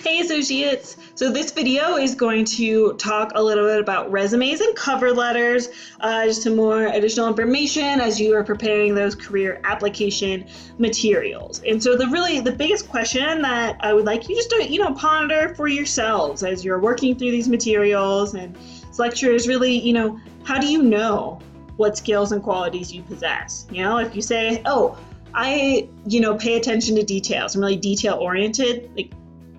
Hey associates! So this video is going to talk a little bit about resumes and cover letters, just some more additional information as you are preparing those career application materials. And so the biggest question that I would like you just to, ponder for yourselves as you're working through these materials and this lecture is really, how do you know what skills and qualities you possess? If you say, oh, I, pay attention to details, I'm really detail oriented, like,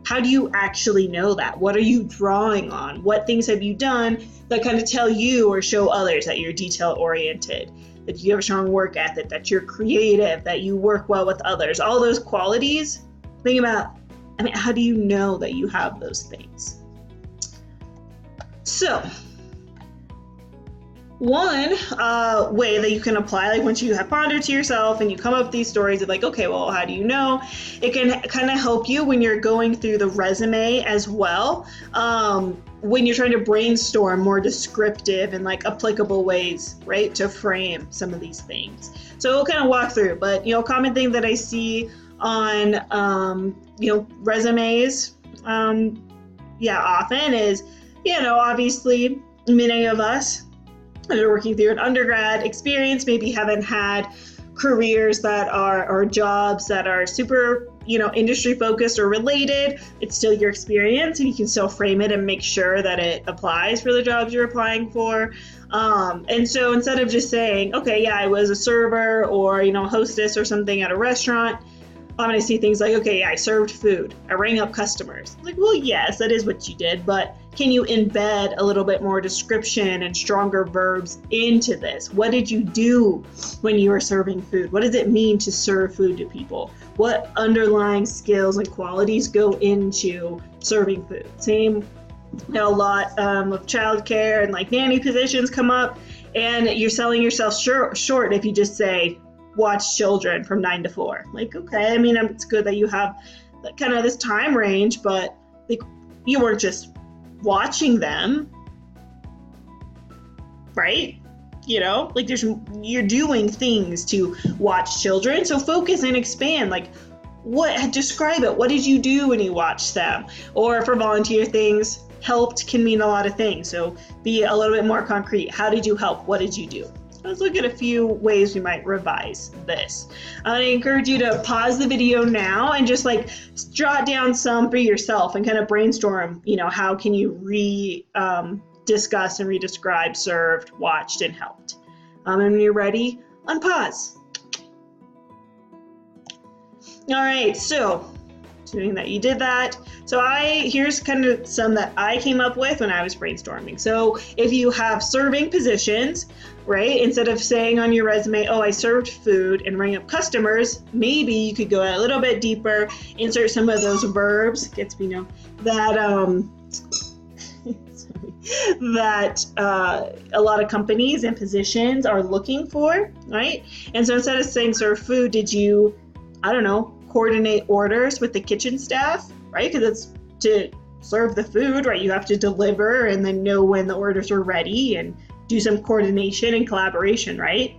how do you actually know that? What are you drawing on? What things have you done that kind of tell you or show others that you're detail oriented, that you have a strong work ethic, that you're creative, that you work well with others? All those qualities, think about, how do you know that you have those things? So, one way that you can apply, like once you have pondered to yourself and you come up with these stories of like, okay, well, how do you know? It can kind of help you when you're going through the resume as well. When you're trying to brainstorm more descriptive and like applicable ways, right, to frame some of these things. So we'll kind of walk through, but a common thing that I see on, resumes, often is, obviously many of us that are working through an undergrad experience maybe haven't had careers that are, or jobs that are super, industry focused or related. It's still your experience and you can still frame it and make sure that it applies for the jobs you're applying for. And so instead of just saying, okay, yeah, I was a server or, hostess or something at a restaurant, I'm going to see things like, okay, yeah, I served food, I rang up customers. Like, well, yes, that is what you did, but can you embed a little bit more description and stronger verbs into this? What did you do when you were serving food? What does it mean to serve food to people? What underlying skills and qualities go into serving food? Same, a lot of childcare and like nanny positions come up, and you're selling yourself short if you just say, watch children from 9 to 4. Like, okay, it's good that you have kind of this time range, but like you weren't just watching them, right? Like you're doing things to watch children. So focus and expand, like describe it. What did you do when you watched them? Or for volunteer things, helped can mean a lot of things. So be a little bit more concrete. How did you help? What did you do? Let's look at a few ways we might revise this. I encourage you to pause the video now and just like jot down some for yourself and kind of brainstorm, how can you discuss and redescribe served, watched, and helped. And when you're ready, unpause. All right, so assuming that you did that. So here's kind of some that I came up with when I was brainstorming. So if you have serving positions, right, instead of saying on your resume, oh, I served food and rang up customers, maybe you could go a little bit deeper, insert some of those verbs, that that a lot of companies and positions are looking for, right? And so instead of saying serve food, did you, coordinate orders with the kitchen staff, right? Because it's to serve the food, right? You have to deliver and then know when the orders are ready and do some coordination and collaboration, right?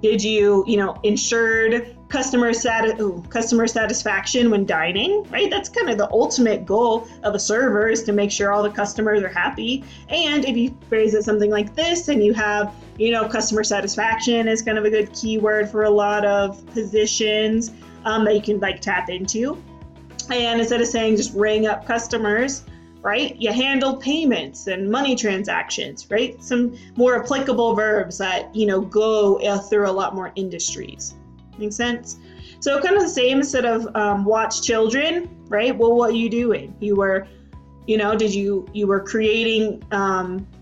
Did you, ensured customer satisfaction when dining, right? That's kind of the ultimate goal of a server, is to make sure all the customers are happy. And if you phrase it something like this and you have, customer satisfaction is kind of a good keyword for a lot of positions that you can like tap into. And instead of saying just ring up customers, right, you handled payments and money transactions, right? Some more applicable verbs that, go through a lot more industries. Make sense? So kind of the same, instead of watch children, right? Well, what are you doing? You were, you were creating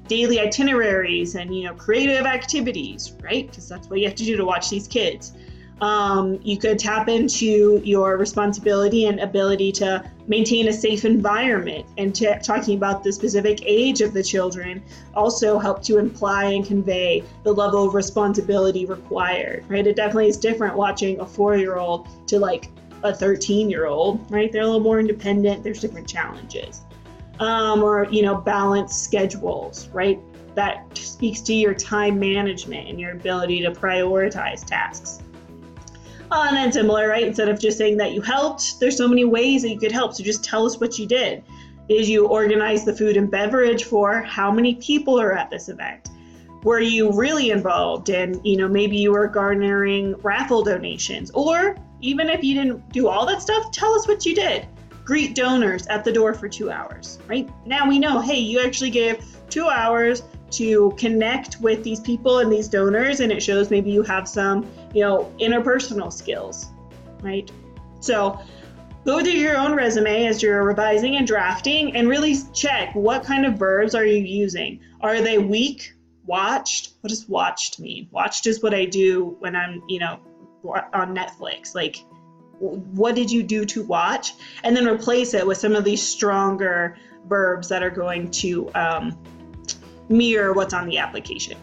daily itineraries and, creative activities, right? Because that's what you have to do to watch these kids. You could tap into your responsibility and ability to maintain a safe environment, and talking about the specific age of the children also help to imply and convey the level of responsibility required, right? It definitely is different watching a 4-year-old to like a 13-year-old, right? They're a little more independent. There's different challenges. Or, balanced schedules, right? That speaks to your time management and your ability to prioritize tasks. And then similar, right? Instead of just saying that you helped, there's so many ways that you could help. So just tell us what you did. Did you organize the food and beverage for how many people are at this event? Were you really involved? And, maybe you were garnering raffle donations. Or even if you didn't do all that stuff, tell us what you did. Greet donors at the door for 2 hours, right? Now we know, hey, you actually gave 2 hours to connect with these people and these donors, and it shows maybe you have some, interpersonal skills, right? So go through your own resume as you're revising and drafting and really check what kind of verbs are you using. Are they weak? Watched? What does watched mean? Watched is what I do when I'm, on Netflix. Like, what did you do to watch? And then replace it with some of these stronger verbs that are going to mirror what's on the application.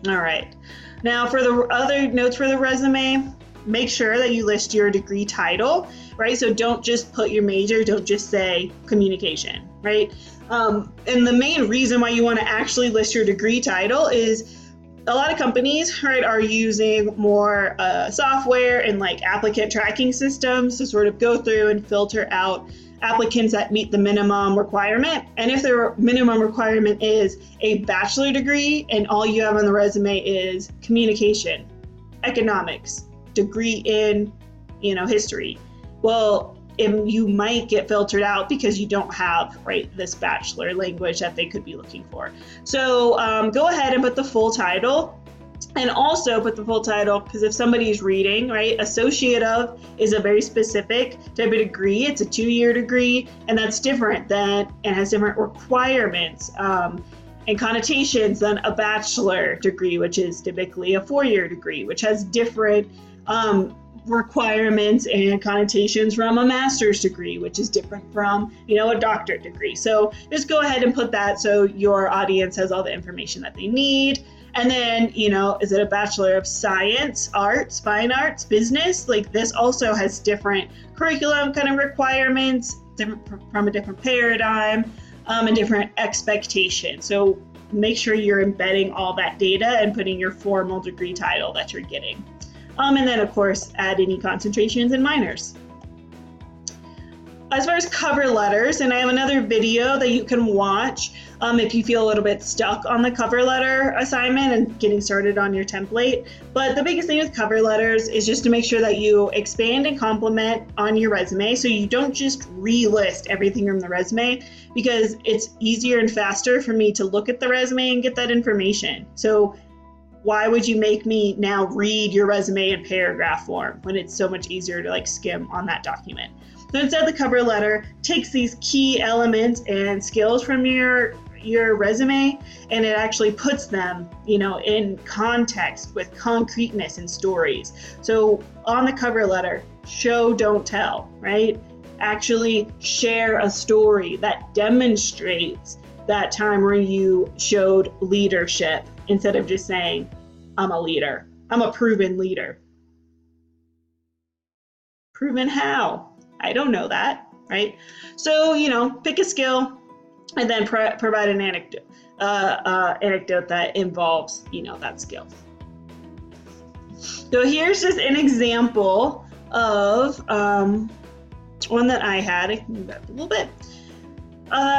All right. Now for the other notes for the resume, make sure that you list your degree title, right? So don't just put your major, don't just say communication, right? And the main reason why you want to actually list your degree title is a lot of companies, right, are using more software and like applicant tracking systems to sort of go through and filter out applicants that meet the minimum requirement. And if their minimum requirement is a bachelor degree and all you have on the resume is communication, economics, degree in, history, well, you might get filtered out because you don't have, right, this bachelor language that they could be looking for. So go ahead and put the full title. And also put the full title, because if somebody's reading, right, associate of is a very specific type of degree. It's a 2-year degree, and that's different than, and has different requirements and connotations than a bachelor degree, which is typically a 4-year degree, which has different requirements and connotations from a master's degree, which is different from, a doctorate degree. So just go ahead and put that so your audience has all the information that they need. And then, is it a Bachelor of Science, Arts, Fine Arts, Business? Like this also has different curriculum kind of requirements, different from a different paradigm, and different expectations. So make sure you're embedding all that data and putting your formal degree title that you're getting. And then, of course, add any concentrations and minors. As far as cover letters, and I have another video that you can watch if you feel a little bit stuck on the cover letter assignment and getting started on your template. But the biggest thing with cover letters is just to make sure that you expand and complement on your resume, so you don't just relist everything from the resume, because it's easier and faster for me to look at the resume and get that information. So why would you make me now read your resume in paragraph form when it's so much easier to like skim on that document? So instead, the cover letter takes these key elements and skills from your resume, and it actually puts them, in context with concreteness and stories. So on the cover letter, show, don't tell, right? Actually share a story that demonstrates that time where you showed leadership, instead of just saying, I'm a leader. I'm a proven leader. Proven how? I don't know that, right? So, pick a skill and then provide an anecdote that involves, that skill. So here's just an example of one that I had. I can move that a little bit.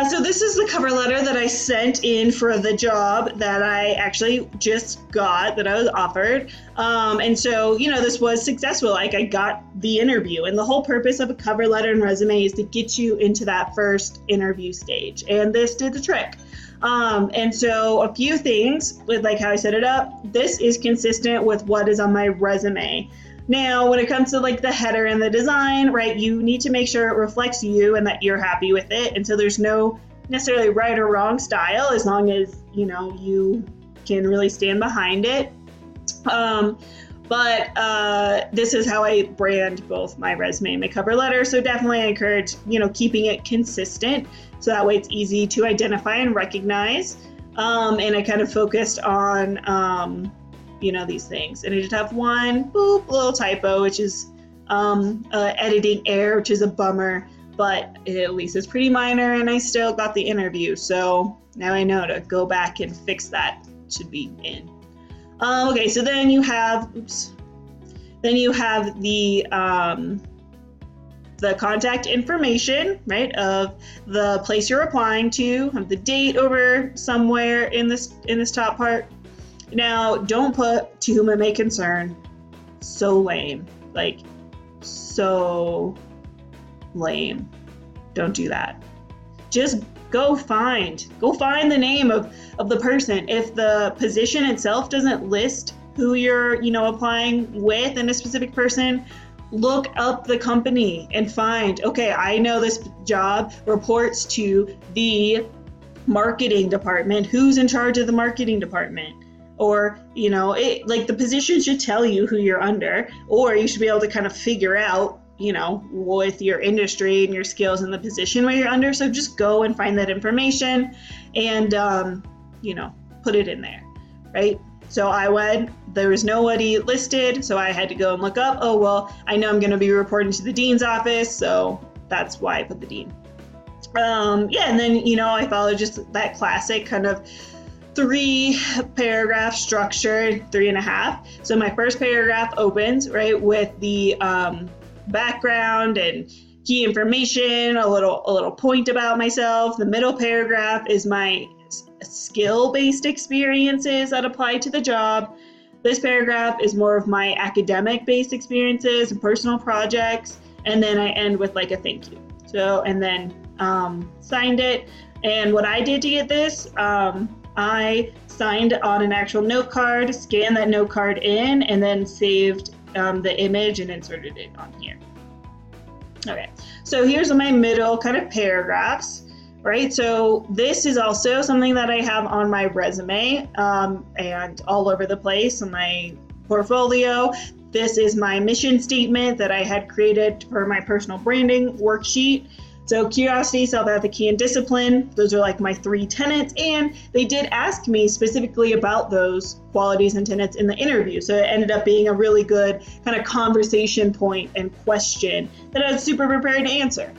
So this is the cover letter that I sent in for the job that I actually just got, that I was offered. And so, this was successful. Like, I got the interview, and the whole purpose of a cover letter and resume is to get you into that first interview stage. And this did the trick. And so a few things with like how I set it up, this is consistent with what is on my resume. Now, when it comes to like the header and the design, right, you need to make sure it reflects you and that you're happy with it. And so there's no necessarily right or wrong style, as long as, you can really stand behind it. But this is how I brand both my resume and my cover letter. So definitely I encourage, keeping it consistent, so that way it's easy to identify and recognize. And I kind of focused on, these things. And I just have one little typo, which is editing error, which is a bummer, but at least it's pretty minor, and I still got the interview. So now I know to go back and fix that. Should be in. Okay, so then you have, Then you have the contact information, right, of the place you're applying to, have the date over somewhere in this top part. Now, don't put to whom it may concern. So lame. Like, so lame. Don't do that. Just go find the name of the person. If the position itself doesn't list who you're, applying with and a specific person, look up the company and find, okay, I know this job reports to the marketing department. Who's in charge of the marketing department? Or, the position should tell you who you're under, or you should be able to kind of figure out, with your industry and your skills and the position where you're under. So just go and find that information and, put it in there, right? So I went, there was nobody listed, so I had to go and look up, oh, well, I know I'm going to be reporting to the dean's office, so that's why I put the dean. And then, I followed just that classic kind of 3-paragraph structure, 3.5. So my first paragraph opens, right, with the background and key information, a little point about myself. The middle paragraph is my skill-based experiences that apply to the job. This paragraph is more of my academic-based experiences and personal projects. And then I end with like a thank you. So, and then signed it. And what I did to get this, I signed on an actual note card, scanned that note card in, and then saved the image and inserted it on here. Okay, so here's my middle kind of paragraphs, right? So this is also something that I have on my resume and all over the place in my portfolio. This is my mission statement that I had created for my personal branding worksheet. So curiosity, self-advocacy, and discipline, those are like my 3 tenets. And they did ask me specifically about those qualities and tenets in the interview. So it ended up being a really good kind of conversation point and question that I was super prepared to answer.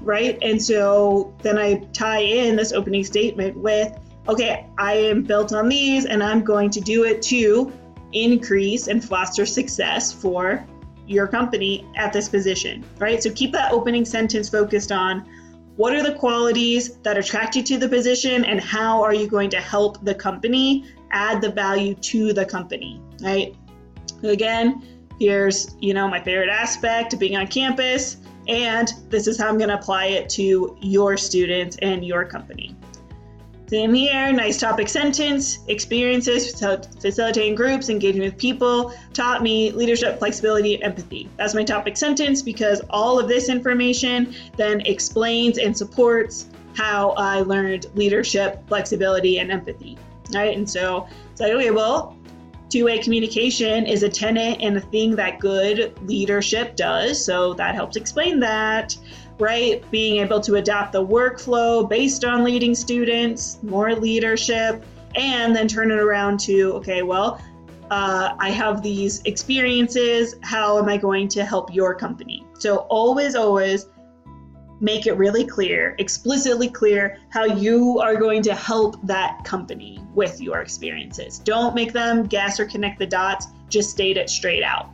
Right? And so then I tie in this opening statement with, okay, I am built on these and I'm going to do it to increase and foster success for your company at this position, right? So keep that opening sentence focused on what are the qualities that attract you to the position and how are you going to help the company add the value to the company, right? Again, here's, my favorite aspect of being on campus, and this is how I'm going to apply it to your students and your company. Same here, nice topic sentence. Experiences facilitating groups, engaging with people, taught me leadership, flexibility, and empathy. That's my topic sentence because all of this information then explains and supports how I learned leadership, flexibility, and empathy. Right? And so it's like, okay, well, two-way communication is a tenet and a thing that good leadership does. So that helps explain that. Right? Being able to adapt the workflow based on leading students, more leadership, and then turn it around to, okay, well, I have these experiences. How am I going to help your company? So always make it really clear, explicitly clear how you are going to help that company with your experiences. Don't make them guess or connect the dots. Just state it straight out.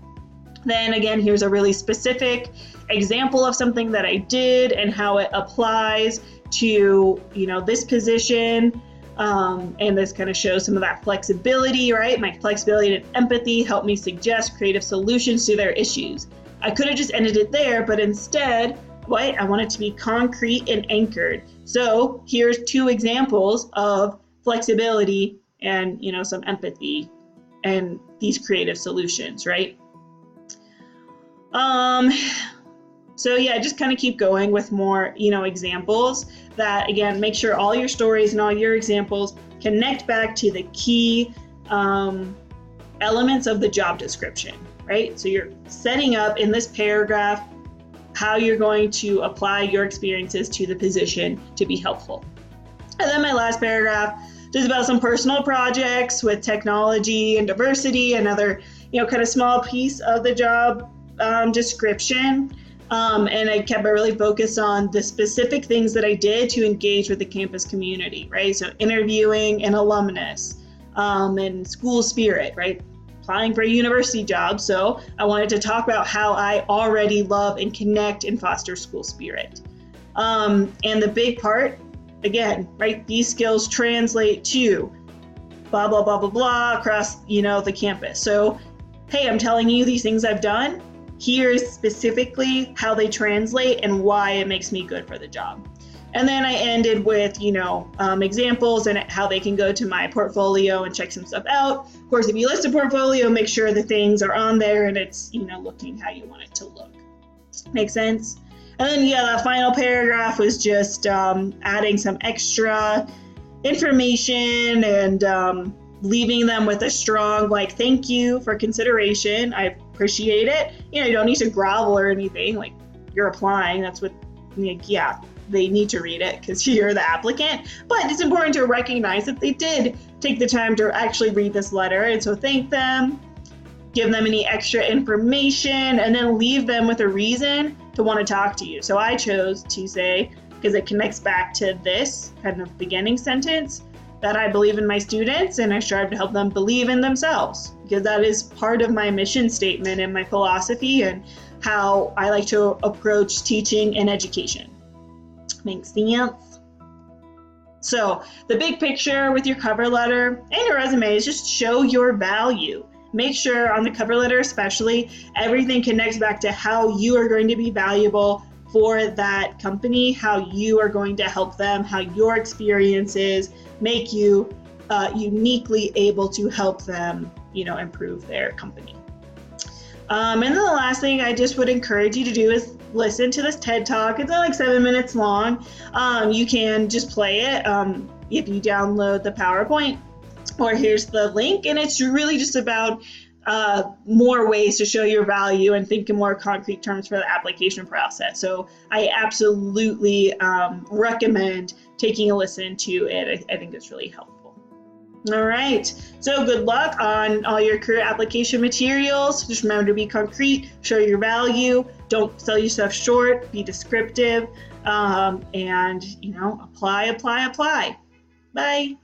Then again, here's a really specific example of something that I did and how it applies to, this position. And this kind of shows some of that flexibility, right? My flexibility and empathy helped me suggest creative solutions to their issues. I could have just ended it there, but instead, I want it to be concrete and anchored. So here's 2 examples of flexibility and, some empathy and these creative solutions, right? So yeah, just kind of keep going with more, examples that, again, make sure all your stories and all your examples connect back to the key elements of the job description, right? So you're setting up in this paragraph how you're going to apply your experiences to the position to be helpful. And then my last paragraph is about some personal projects with technology and diversity, another, kind of small piece of the job description. And I kept it really focused on the specific things that I did to engage with the campus community, right? So interviewing an alumnus and school spirit, right? applying for a university job. So I wanted to talk about how I already love and connect and foster school spirit. And the big part, again, right, these skills translate to blah, blah, blah, blah, blah across, the campus. So, hey, I'm telling you these things I've done. Here's specifically how they translate and why it makes me good for the job. And then I ended with, examples and how they can go to my portfolio and check some stuff out. Of course, if you list a portfolio, make sure the things are on there and it's, looking how you want it to look. Make sense? And then, the final paragraph was just adding some extra information and leaving them with a strong, thank you for consideration. I appreciate it. You don't need to grovel or anything. You're applying. That's what, they need to read it because you're the applicant. But it's important to recognize that they did take the time to actually read this letter. And so thank them, give them any extra information, and then leave them with a reason to want to talk to you. So I chose to say, because it connects back to this kind of beginning sentence, that I believe in my students and I strive to help them believe in themselves, because that is part of my mission statement and my philosophy and how I like to approach teaching and education. Makes sense? So the big picture with your cover letter and your resume is just show your value. Make sure on the cover letter especially, everything connects back to how you are going to be valuable for that company, how you are going to help them, how your experiences make you uniquely able to help them, improve their company. And then the last thing I just would encourage you to do is listen to this TED Talk. It's only 7 minutes long. You can just play it if you download the PowerPoint, or here's the link. And it's really just about more ways to show your value and think in more concrete terms for the application process. So I absolutely recommend taking a listen to it. I think it's really helpful. All right, so good luck on all your career application materials. Just remember to be concrete, show your value, don't sell yourself short, be descriptive, and apply. Bye.